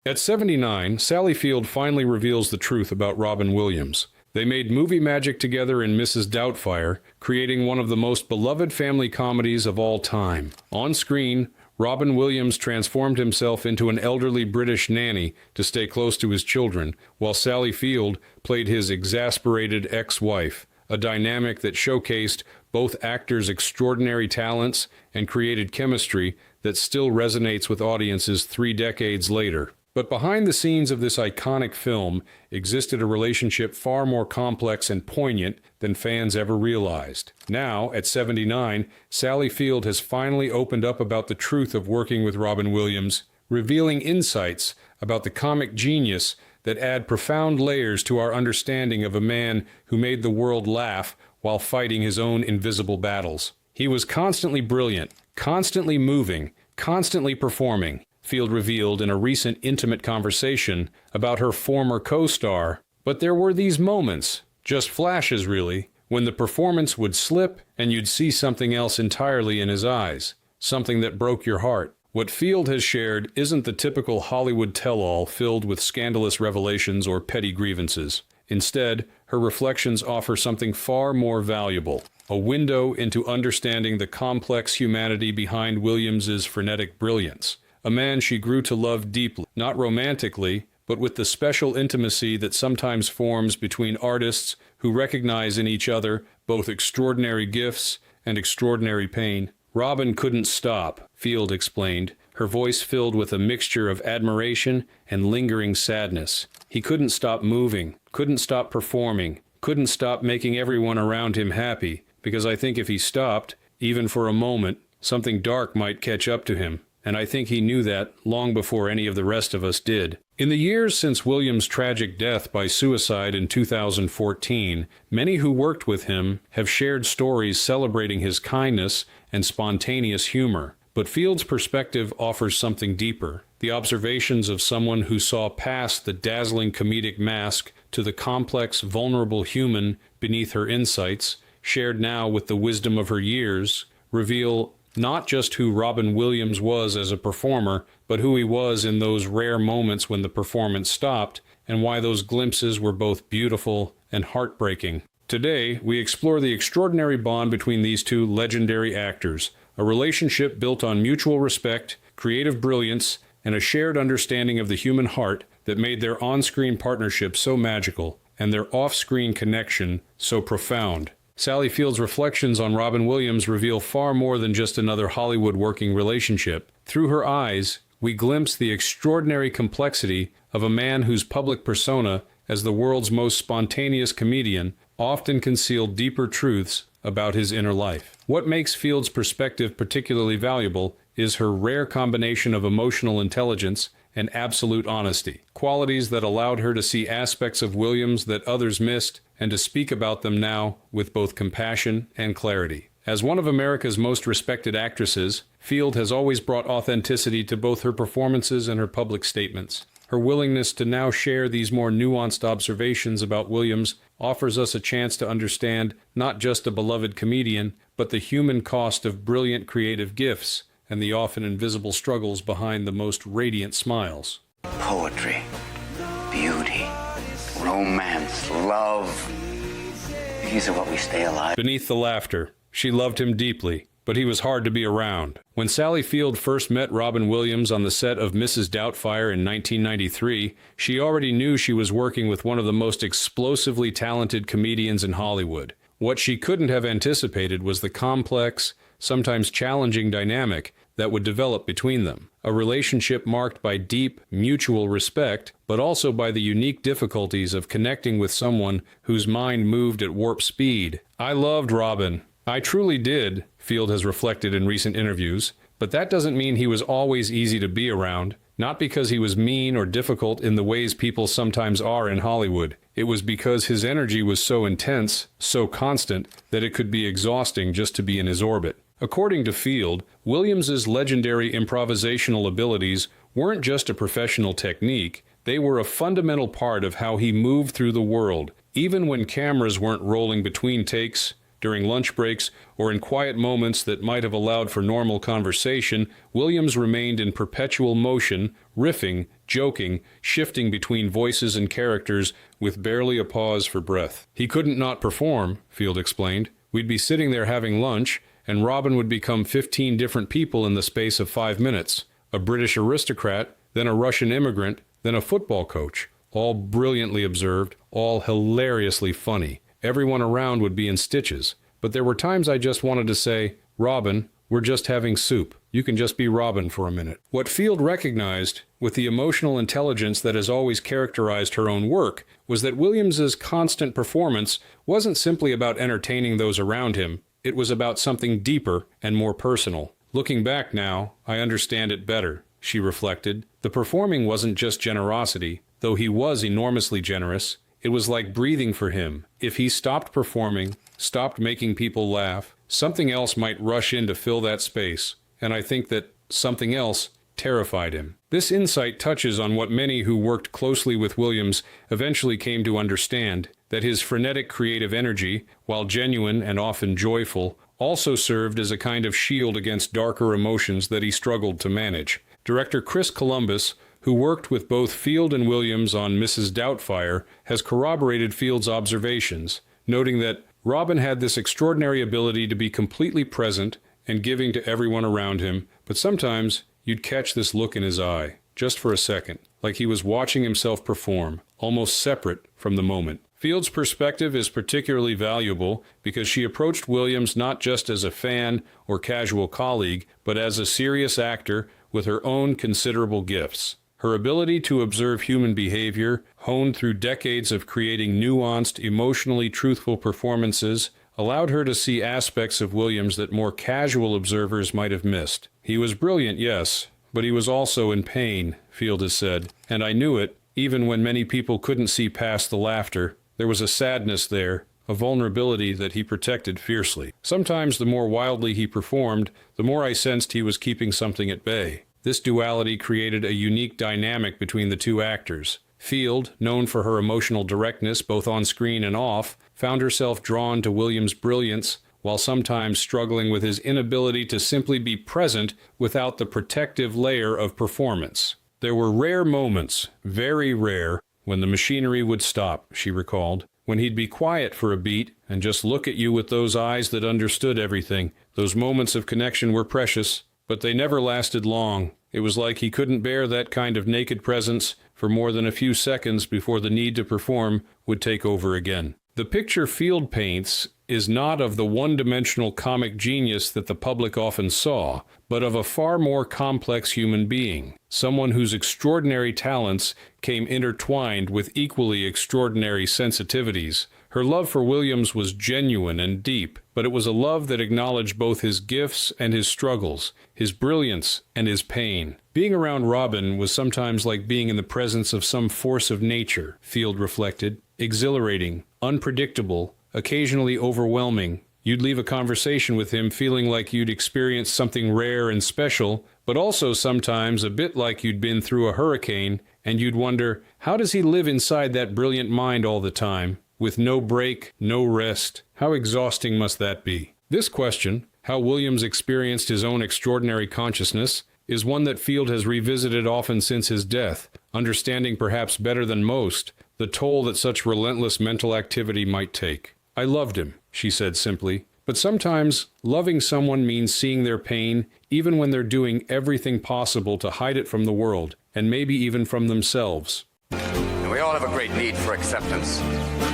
At 79, Sally Field finally reveals the truth about Robin Williams. They made movie magic together in Mrs. Doubtfire, creating one of the most beloved family comedies of all time. On screen, Robin Williams transformed himself into an elderly British nanny to stay close to his children, while Sally Field played his exasperated ex-wife, a dynamic that showcased both actors' extraordinary talents and created chemistry that still resonates with audiences 3 decades later. But behind the scenes of this iconic film existed a relationship far more complex and poignant than fans ever realized. Now, at 79, Sally Field has finally opened up about the truth of working with Robin Williams, revealing insights about the comic genius that add profound layers to our understanding of a man who made the world laugh while fighting his own invisible battles. He was constantly brilliant, constantly moving, constantly performing, Field revealed in a recent intimate conversation about her former co-star. But there were these moments, just flashes really, when the performance would slip and you'd see something else entirely in his eyes, something that broke your heart. What Field has shared isn't the typical Hollywood tell-all filled with scandalous revelations or petty grievances. Instead, her reflections offer something far more valuable, a window into understanding the complex humanity behind Williams's frenetic brilliance. A man she grew to love deeply, not romantically, but with the special intimacy that sometimes forms between artists who recognize in each other both extraordinary gifts and extraordinary pain. Robin couldn't stop, Field explained, her voice filled with a mixture of admiration and lingering sadness. He couldn't stop moving, couldn't stop performing, couldn't stop making everyone around him happy, because I think if he stopped, even for a moment, something dark might catch up to him. And I think he knew that long before any of the rest of us did. In the years since Williams' tragic death by suicide in 2014, many who worked with him have shared stories celebrating his kindness and spontaneous humor. But Field's perspective offers something deeper, the observations of someone who saw past the dazzling comedic mask to the complex, vulnerable human beneath her insights, shared now with the wisdom of her years, reveal not just who Robin Williams was as a performer, but who he was in those rare moments when the performance stopped, and why those glimpses were both beautiful and heartbreaking. Today, we explore the extraordinary bond between these two legendary actors, a relationship built on mutual respect, creative brilliance, and a shared understanding of the human heart that made their on-screen partnership so magical, and their off-screen connection so profound. Sally Field's reflections on Robin Williams reveal far more than just another Hollywood working relationship. Through her eyes, we glimpse the extraordinary complexity of a man whose public persona, as the world's most spontaneous comedian, often concealed deeper truths about his inner life. What makes Field's perspective particularly valuable is her rare combination of emotional intelligence and absolute honesty, qualities that allowed her to see aspects of Williams that others missed and to speak about them now with both compassion and clarity. As one of America's most respected actresses, Field has always brought authenticity to both her performances and her public statements. Her willingness to now share these more nuanced observations about Williams offers us a chance to understand not just a beloved comedian, but the human cost of brilliant creative gifts and the often invisible struggles behind the most radiant smiles. Poetry, beauty, romance, love. These are what we stay alive. Beneath the laughter, she loved him deeply, but he was hard to be around. When Sally Field first met Robin Williams on the set of Mrs. Doubtfire in 1993, she already knew she was working with one of the most explosively talented comedians in Hollywood. What she couldn't have anticipated was the complex, sometimes challenging dynamic that would develop between them. A relationship marked by deep, mutual respect, but also by the unique difficulties of connecting with someone whose mind moved at warp speed. I loved Robin. I truly did, Field has reflected in recent interviews, but that doesn't mean he was always easy to be around. Not because he was mean or difficult in the ways people sometimes are in Hollywood. It was because his energy was so intense, so constant, that it could be exhausting just to be in his orbit. According to Field, Williams's legendary improvisational abilities weren't just a professional technique, they were a fundamental part of how he moved through the world, even when cameras weren't rolling between takes, during lunch breaks, or in quiet moments that might have allowed for normal conversation. Williams remained in perpetual motion, riffing, joking, shifting between voices and characters with barely a pause for breath. He couldn't not perform, Field explained. We'd be sitting there having lunch, and Robin would become 15 different people in the space of 5 minutes. A British aristocrat, then a Russian immigrant, then a football coach. All brilliantly observed, all hilariously funny. Everyone around would be in stitches. But there were times I just wanted to say, Robin, we're just having soup. You can just be Robin for a minute. What Field recognized, with the emotional intelligence that has always characterized her own work, was that Williams's constant performance wasn't simply about entertaining those around him. It was about something deeper and more personal. Looking back now, I understand it better, she reflected. The performing wasn't just generosity, though he was enormously generous. It was like breathing for him. If he stopped performing, stopped making people laugh, something else might rush in to fill that space, and I think that something else terrified him. This insight touches on what many who worked closely with Williams eventually came to understand, that his frenetic creative energy, while genuine and often joyful, also served as a kind of shield against darker emotions that he struggled to manage. Director Chris Columbus, who worked with both Field and Williams on Mrs. Doubtfire, has corroborated Field's observations, noting that Robin had this extraordinary ability to be completely present and giving to everyone around him, but sometimes you'd catch this look in his eye, just for a second, like he was watching himself perform, almost separate from the moment. Field's perspective is particularly valuable because she approached Williams not just as a fan or casual colleague, but as a serious actor with her own considerable gifts. Her ability to observe human behavior, honed through decades of creating nuanced, emotionally truthful performances, allowed her to see aspects of Williams that more casual observers might have missed. He was brilliant, yes, but he was also in pain, Field has said, and I knew it, even when many people couldn't see past the laughter. There was a sadness there, a vulnerability that he protected fiercely. Sometimes the more wildly he performed, the more I sensed he was keeping something at bay. This duality created a unique dynamic between the two actors. Field, known for her emotional directness both on screen and off, found herself drawn to Williams' brilliance, while sometimes struggling with his inability to simply be present without the protective layer of performance. There were rare moments, very rare, when the machinery would stop, she recalled, when he'd be quiet for a beat and just look at you with those eyes that understood everything. Those moments of connection were precious, but they never lasted long. It was like he couldn't bear that kind of naked presence for more than a few seconds before the need to perform would take over again. The picture Field paints is not of the one-dimensional comic genius that the public often saw, but of a far more complex human being, someone whose extraordinary talents came intertwined with equally extraordinary sensitivities. Her love for Williams was genuine and deep, but it was a love that acknowledged both his gifts and his struggles, his brilliance and his pain. Being around Robin was sometimes like being in the presence of some force of nature, Field reflected, exhilarating, unpredictable, occasionally overwhelming. You'd leave a conversation with him feeling like you'd experienced something rare and special, but also sometimes a bit like you'd been through a hurricane, and you'd wonder, how does he live inside that brilliant mind all the time, with no break, no rest? How exhausting must that be? This question, how Williams experienced his own extraordinary consciousness, is one that Field has revisited often since his death, understanding perhaps better than most the toll that such relentless mental activity might take. I loved him, she said simply, but sometimes loving someone means seeing their pain even when they're doing everything possible to hide it from the world, and maybe even from themselves. And we all have a great need for acceptance.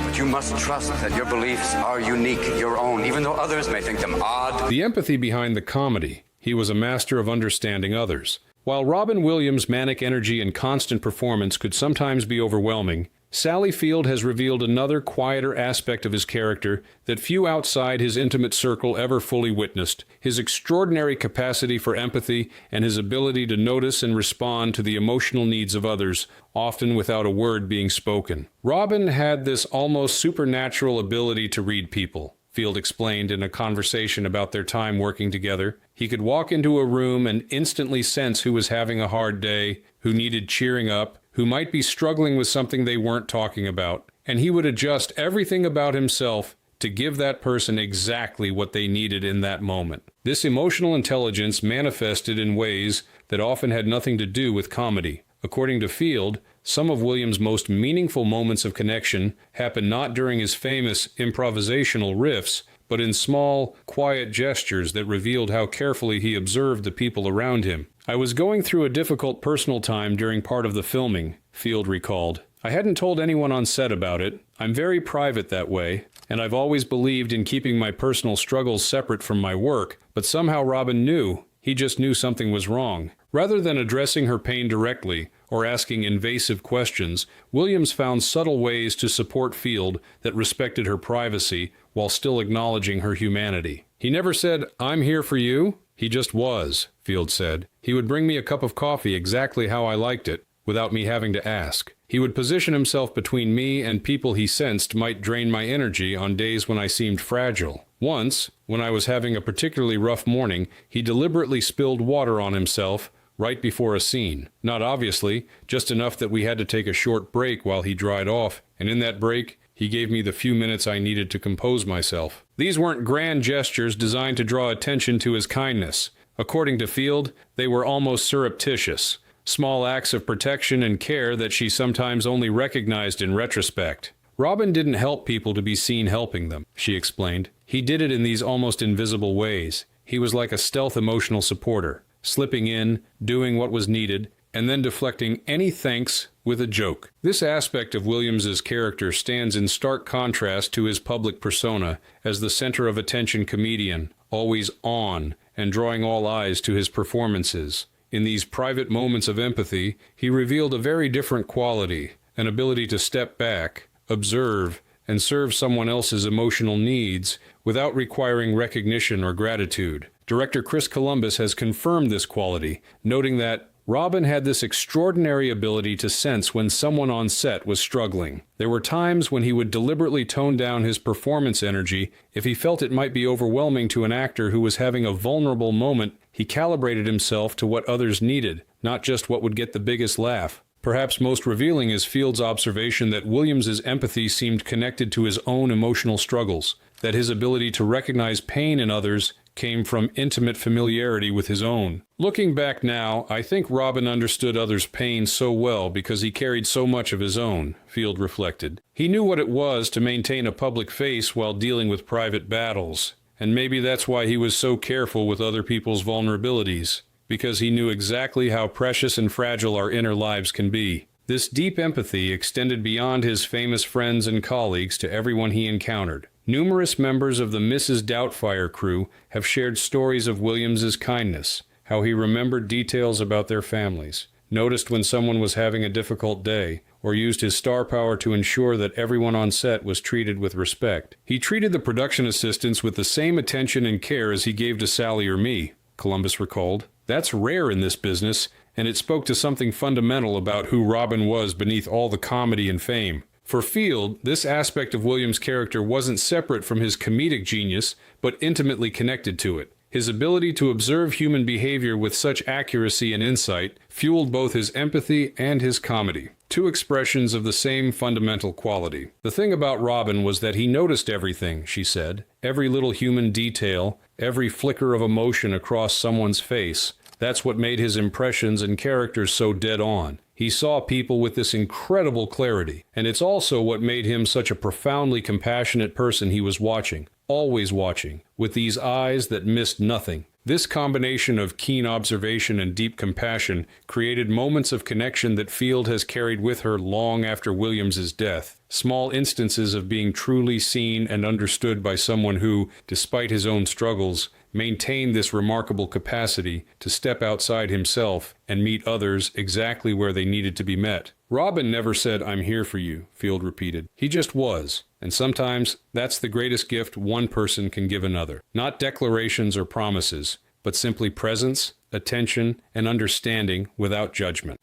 But you must trust that your beliefs are unique, your own, even though others may think them odd. The empathy behind the comedy. He was a master of understanding others. While Robin Williams' manic energy and constant performance could sometimes be overwhelming, Sally Field has revealed another quieter aspect of his character that few outside his intimate circle ever fully witnessed: his extraordinary capacity for empathy and his ability to notice and respond to the emotional needs of others, often without a word being spoken. Robin had this almost supernatural ability to read people, Field explained in a conversation about their time working together. He could walk into a room and instantly sense who was having a hard day, who needed cheering up, who might be struggling with something they weren't talking about, and he would adjust everything about himself to give that person exactly what they needed in that moment. This emotional intelligence manifested in ways that often had nothing to do with comedy. According to Field, some of Williams' most meaningful moments of connection happened not during his famous improvisational riffs, but in small, quiet gestures that revealed how carefully he observed the people around him. "I was going through a difficult personal time during part of the filming," Field recalled. "I hadn't told anyone on set about it. I'm very private that way, and I've always believed in keeping my personal struggles separate from my work, but somehow Robin knew. He just knew something was wrong." Rather than addressing her pain directly or asking invasive questions, Williams found subtle ways to support Field that respected her privacy while still acknowledging her humanity. "He never said, 'I'm here for you.' He just was," Field said. "He would bring me a cup of coffee exactly how I liked it, without me having to ask. He would position himself between me and people he sensed might drain my energy on days when I seemed fragile. Once, when I was having a particularly rough morning, he deliberately spilled water on himself right before a scene. Not obviously, just enough that we had to take a short break while he dried off, and in that break, he gave me the few minutes I needed to compose myself." These weren't grand gestures designed to draw attention to his kindness. According to Field, they were almost surreptitious, small acts of protection and care that she sometimes only recognized in retrospect. "Robin didn't help people to be seen helping them," she explained. "He did it in these almost invisible ways. He was like a stealth emotional supporter, slipping in, doing what was needed, and then deflecting any thanks with a joke." This aspect of Williams's character stands in stark contrast to his public persona as the center of attention comedian, always on and drawing all eyes to his performances. In these private moments of empathy, he revealed a very different quality, an ability to step back, observe, and serve someone else's emotional needs without requiring recognition or gratitude. Director Chris Columbus has confirmed this quality, noting that Robin had this extraordinary ability to sense when someone on set was struggling. There were times when he would deliberately tone down his performance energy if he felt it might be overwhelming to an actor who was having a vulnerable moment. He calibrated himself to what others needed, not just what would get the biggest laugh. Perhaps most revealing is Field's observation that Williams's empathy seemed connected to his own emotional struggles, that his ability to recognize pain in others came from intimate familiarity with his own. "Looking back now, I think Robin understood others' pain so well because he carried so much of his own," Field reflected. "He knew what it was to maintain a public face while dealing with private battles, and maybe that's why he was so careful with other people's vulnerabilities, because he knew exactly how precious and fragile our inner lives can be." This deep empathy extended beyond his famous friends and colleagues to everyone he encountered. Numerous members of the Mrs. Doubtfire crew have shared stories of Williams's kindness, how he remembered details about their families, noticed when someone was having a difficult day, or used his star power to ensure that everyone on set was treated with respect. "He treated the production assistants with the same attention and care as he gave to Sally or me," Columbus recalled. "That's rare in this business, and it spoke to something fundamental about who Robin was beneath all the comedy and fame." For Field, this aspect of Williams' character wasn't separate from his comedic genius, but intimately connected to it. His ability to observe human behavior with such accuracy and insight fueled both his empathy and his comedy, two expressions of the same fundamental quality. "The thing about Robin was that he noticed everything," she said. "Every little human detail, every flicker of emotion across someone's face. That's what made his impressions and characters so dead on. He saw people with this incredible clarity, and it's also what made him such a profoundly compassionate person he was watching, always watching, with these eyes that missed nothing." This combination of keen observation and deep compassion created moments of connection that Field has carried with her long after Williams's death. Small instances of being truly seen and understood by someone who, despite his own struggles, maintained this remarkable capacity to step outside himself and meet others exactly where they needed to be met. "Robin never said, 'I'm here for you,'" Field repeated. "He just was. And sometimes that's the greatest gift one person can give another. Not declarations or promises, but simply presence, attention, and understanding without judgment."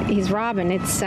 He's Robin. It's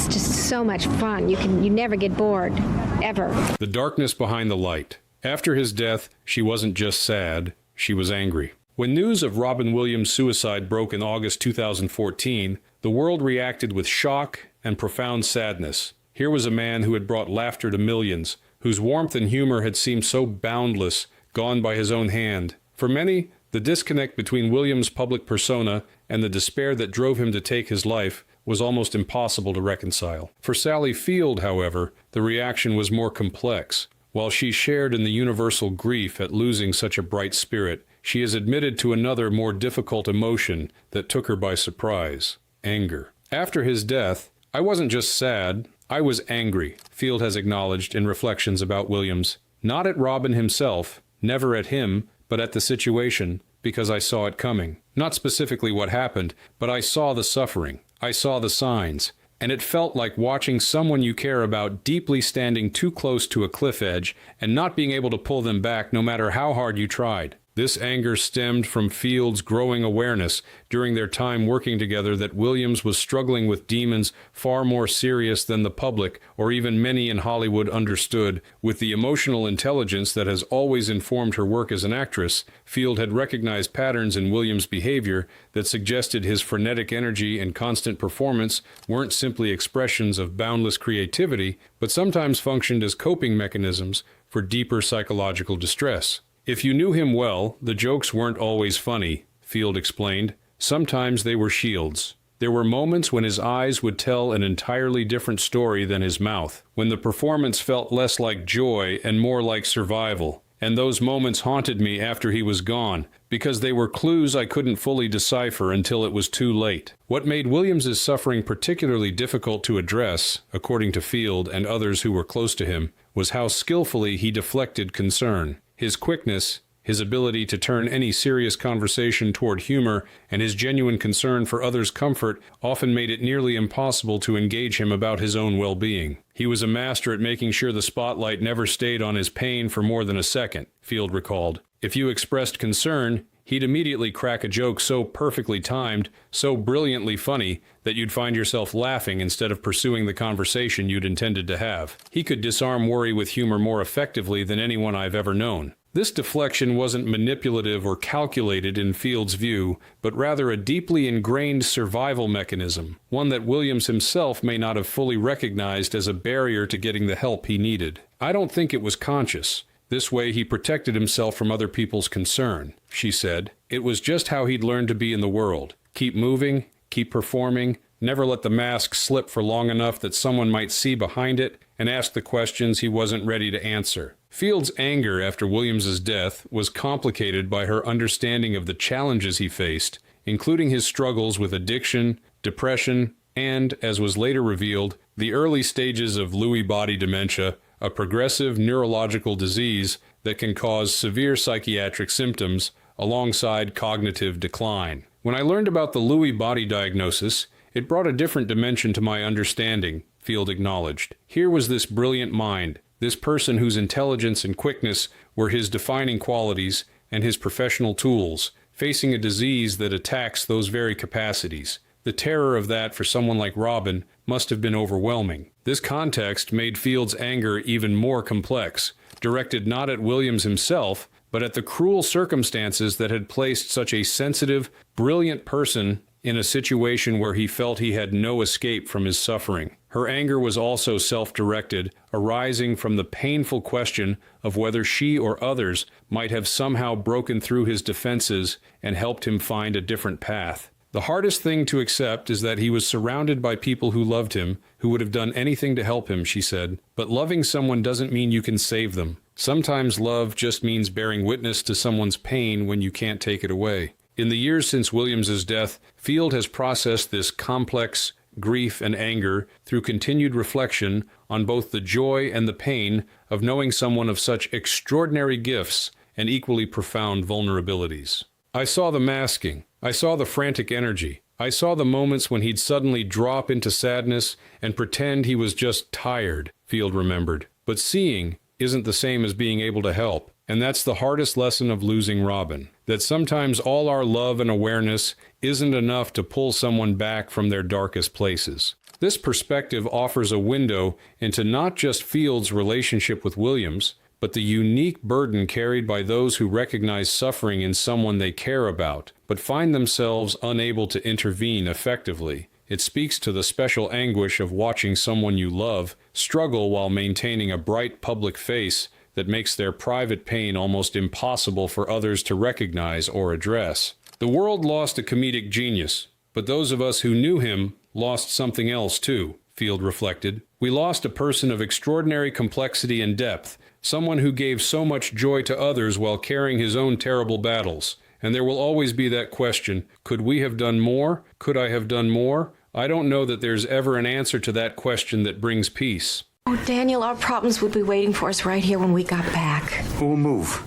just so much fun. You never get bored, ever. The darkness behind the light. After his death, she wasn't just sad, she was angry. When news of Robin Williams' suicide broke in August 2014, the world reacted with shock and profound sadness. Here was a man who had brought laughter to millions, whose warmth and humor had seemed so boundless, gone by his own hand. For many, the disconnect between Williams' public persona and the despair that drove him to take his life was almost impossible to reconcile. For Sally Field, however, the reaction was more complex. While she shared in the universal grief at losing such a bright spirit, she is admitted to another more difficult emotion that took her by surprise: anger. After his death, "I wasn't just sad, I was angry," Field has acknowledged in Reflections about Williams. "Not at Robin himself, never at him, but at the situation, because I saw it coming. Not specifically what happened, but I saw the suffering. I saw the signs. And it felt like watching someone you care about deeply standing too close to a cliff edge and not being able to pull them back no matter how hard you tried." This anger stemmed from Field's growing awareness during their time working together that Williams was struggling with demons far more serious than the public or even many in Hollywood understood. With the emotional intelligence that has always informed her work as an actress, Field had recognized patterns in Williams' behavior that suggested his frenetic energy and constant performance weren't simply expressions of boundless creativity, but sometimes functioned as coping mechanisms for deeper psychological distress. "If you knew him well, the jokes weren't always funny," Field explained. "Sometimes they were shields. There were moments when his eyes would tell an entirely different story than his mouth, when the performance felt less like joy and more like survival. And those moments haunted me after he was gone, because they were clues I couldn't fully decipher until it was too late." What made Williams's suffering particularly difficult to address, according to Field and others who were close to him, was how skillfully he deflected concern. His quickness, his ability to turn any serious conversation toward humor, and his genuine concern for others' comfort often made it nearly impossible to engage him about his own well-being. He was a master at making sure the spotlight never stayed on his pain for more than a second, Field recalled. If you expressed concern, he'd immediately crack a joke so perfectly timed, so brilliantly funny, that you'd find yourself laughing instead of pursuing the conversation you'd intended to have. He could disarm worry with humor more effectively than anyone I've ever known. This deflection wasn't manipulative or calculated in Field's view, but rather a deeply ingrained survival mechanism, one that Williams himself may not have fully recognized as a barrier to getting the help he needed. "I don't think it was conscious. This way he protected himself from other people's concern," she said. "It was just how he'd learned to be in the world. Keep moving, keep performing, never let the mask slip for long enough that someone might see behind it and ask the questions he wasn't ready to answer." Field's anger after Williams's death was complicated by her understanding of the challenges he faced, including his struggles with addiction, depression, and, as was later revealed, the early stages of Lewy body dementia, a progressive neurological disease that can cause severe psychiatric symptoms alongside cognitive decline. "When I learned about the Lewy body diagnosis, it brought a different dimension to my understanding," Field acknowledged. "Here was this brilliant mind, this person whose intelligence and quickness were his defining qualities and his professional tools, facing a disease that attacks those very capacities. The terror of that for someone like Robin must have been overwhelming." This context made Field's anger even more complex, directed not at Williams himself, but at the cruel circumstances that had placed such a sensitive, brilliant person in a situation where he felt he had no escape from his suffering. Her anger was also self-directed, arising from the painful question of whether she or others might have somehow broken through his defenses and helped him find a different path. "The hardest thing to accept is that he was surrounded by people who loved him, who would have done anything to help him," she said. "But loving someone doesn't mean you can save them. Sometimes love just means bearing witness to someone's pain when you can't take it away." In the years since Williams's death, Field has processed this complex grief and anger through continued reflection on both the joy and the pain of knowing someone of such extraordinary gifts and equally profound vulnerabilities. "I saw the masking. I saw the frantic energy. I saw the moments when he'd suddenly drop into sadness and pretend he was just tired," Field remembered. "But seeing isn't the same as being able to help. And that's the hardest lesson of losing Robin, that sometimes all our love and awareness isn't enough to pull someone back from their darkest places." This perspective offers a window into not just Field's relationship with Williams, but the unique burden carried by those who recognize suffering in someone they care about, but find themselves unable to intervene effectively. It speaks to the special anguish of watching someone you love struggle while maintaining a bright public face that makes their private pain almost impossible for others to recognize or address. The world lost a comedic genius, but those of us who knew him lost something else too, Field reflected. We lost a person of extraordinary complexity and depth, someone who gave so much joy to others while carrying his own terrible battles. And there will always be that question, could we have done more? Could I have done more? I don't know that there's ever an answer to that question that brings peace. Oh, Daniel, our problems would be waiting for us right here when we got back. We'll move,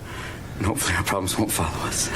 and hopefully our problems won't follow us.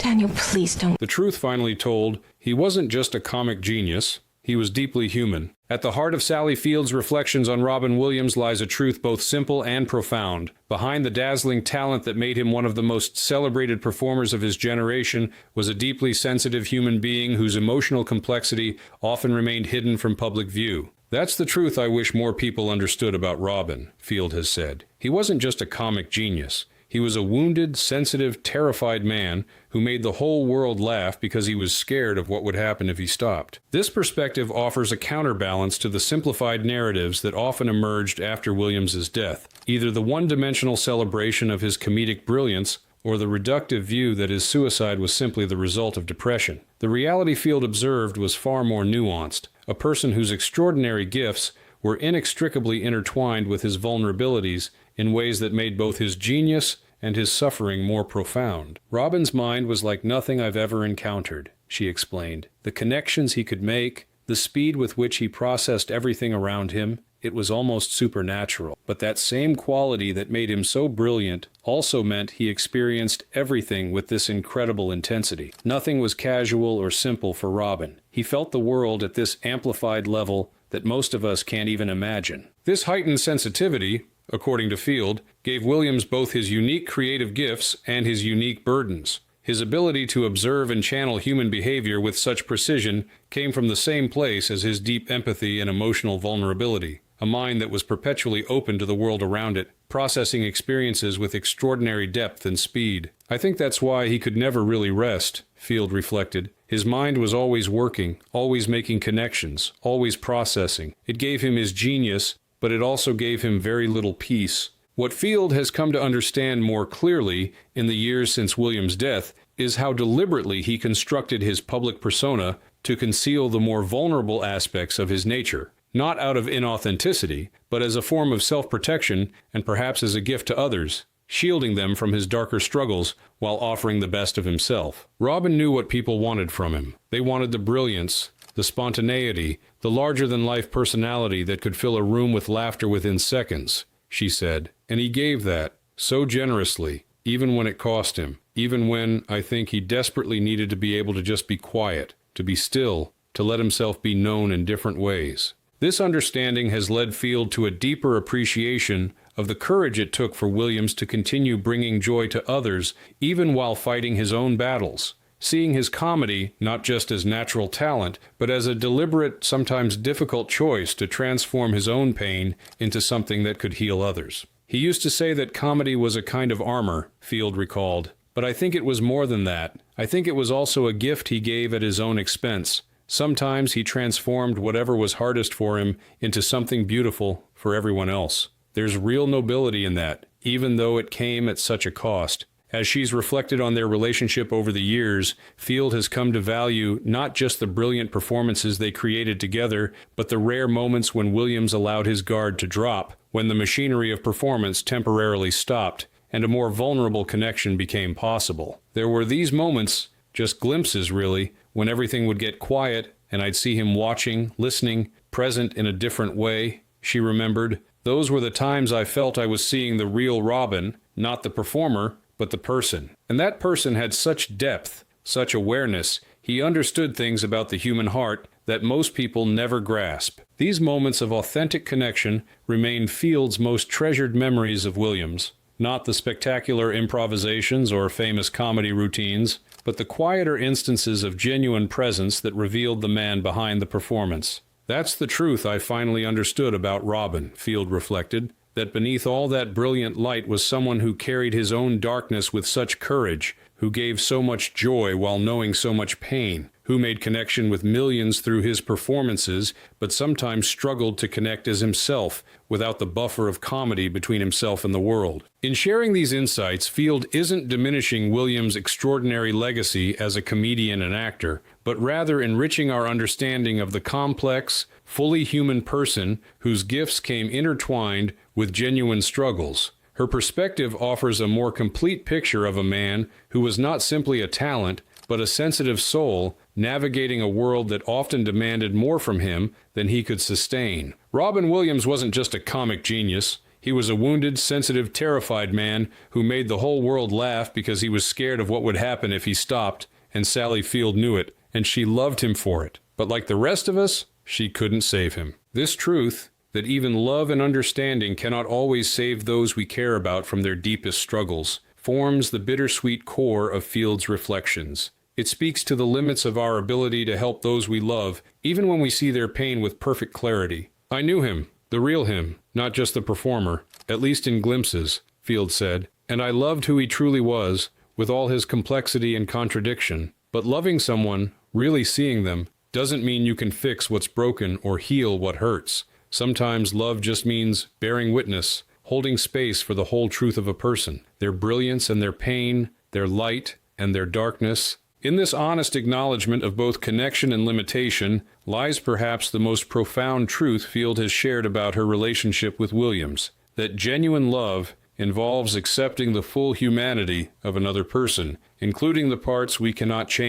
Daniel, please don't. The truth finally told, he wasn't just a comic genius. He was deeply human. At the heart of Sally Field's reflections on Robin Williams lies a truth both simple and profound. Behind the dazzling talent that made him one of the most celebrated performers of his generation was a deeply sensitive human being whose emotional complexity often remained hidden from public view. That's the truth I wish more people understood about Robin, Field has said. He wasn't just a comic genius. He was a wounded, sensitive, terrified man who made the whole world laugh because he was scared of what would happen if he stopped. This perspective offers a counterbalance to the simplified narratives that often emerged after Williams's death, either the one-dimensional celebration of his comedic brilliance or the reductive view that his suicide was simply the result of depression. The reality Field observed was far more nuanced, a person whose extraordinary gifts were inextricably intertwined with his vulnerabilities in ways that made both his genius and his suffering more profound. Robin's mind was like nothing I've ever encountered, she explained. The connections he could make, the speed with which he processed everything around him, it was almost supernatural. But that same quality that made him so brilliant also meant he experienced everything with this incredible intensity. Nothing was casual or simple for Robin. He felt the world at this amplified level that most of us can't even imagine. This heightened sensitivity, according to Field, gave Williams both his unique creative gifts and his unique burdens. His ability to observe and channel human behavior with such precision came from the same place as his deep empathy and emotional vulnerability, a mind that was perpetually open to the world around it, processing experiences with extraordinary depth and speed. I think that's why he could never really rest, Field reflected. His mind was always working, always making connections, always processing. It gave him his genius, but it also gave him very little peace. What Field has come to understand more clearly in the years since Williams' death is how deliberately he constructed his public persona to conceal the more vulnerable aspects of his nature, not out of inauthenticity, but as a form of self-protection and perhaps as a gift to others, shielding them from his darker struggles while offering the best of himself. Robin knew what people wanted from him. They wanted the brilliance, the spontaneity, the larger-than-life personality that could fill a room with laughter within seconds, she said. And he gave that, so generously, even when it cost him, even when, I think, he desperately needed to be able to just be quiet, to be still, to let himself be known in different ways. This understanding has led Field to a deeper appreciation of the courage it took for Williams to continue bringing joy to others, even while fighting his own battles, seeing his comedy not just as natural talent, but as a deliberate, sometimes difficult choice to transform his own pain into something that could heal others. He used to say that comedy was a kind of armor, Field recalled, but I think it was more than that. I think it was also a gift he gave at his own expense. Sometimes he transformed whatever was hardest for him into something beautiful for everyone else. There's real nobility in that, even though it came at such a cost. As she's reflected on their relationship over the years, Field has come to value not just the brilliant performances they created together, but the rare moments when Williams allowed his guard to drop, when the machinery of performance temporarily stopped, and a more vulnerable connection became possible. There were these moments, just glimpses really, when everything would get quiet and I'd see him watching, listening, present in a different way, she remembered. Those were the times I felt I was seeing the real Robin, not the performer, but the person. And that person had such depth, such awareness. He understood things about the human heart that most people never grasp. These moments of authentic connection remain Field's most treasured memories of Williams. Not the spectacular improvisations or famous comedy routines, but the quieter instances of genuine presence that revealed the man behind the performance. That's the truth I finally understood about Robin, Field reflected. that beneath all that brilliant light was someone who carried his own darkness with such courage, who gave so much joy while knowing so much pain, who made connection with millions through his performances, but sometimes struggled to connect as himself without the buffer of comedy between himself and the world. In sharing these insights, Field isn't diminishing Williams' extraordinary legacy as a comedian and actor, but rather enriching our understanding of the complex, fully human person whose gifts came intertwined with genuine struggles. Her perspective offers a more complete picture of a man who was not simply a talent, but a sensitive soul navigating a world that often demanded more from him than he could sustain. Robin Williams wasn't just a comic genius. He was a wounded, sensitive, terrified man who made the whole world laugh because he was scared of what would happen if he stopped, and Sally Field knew it, and she loved him for it. But like the rest of us, she couldn't save him. This truth, that even love and understanding cannot always save those we care about from their deepest struggles, forms the bittersweet core of Field's reflections. It speaks to the limits of our ability to help those we love, even when we see their pain with perfect clarity. "I knew him, the real him, not just the performer, at least in glimpses," Field said, "and I loved who he truly was, with all his complexity and contradiction. But loving someone, really seeing them, doesn't mean you can fix what's broken or heal what hurts. Sometimes love just means bearing witness, holding space for the whole truth of a person, their brilliance and their pain, their light and their darkness." In this honest acknowledgement of both connection and limitation lies perhaps the most profound truth Field has shared about her relationship with Williams, that genuine love involves accepting the full humanity of another person, including the parts we cannot change.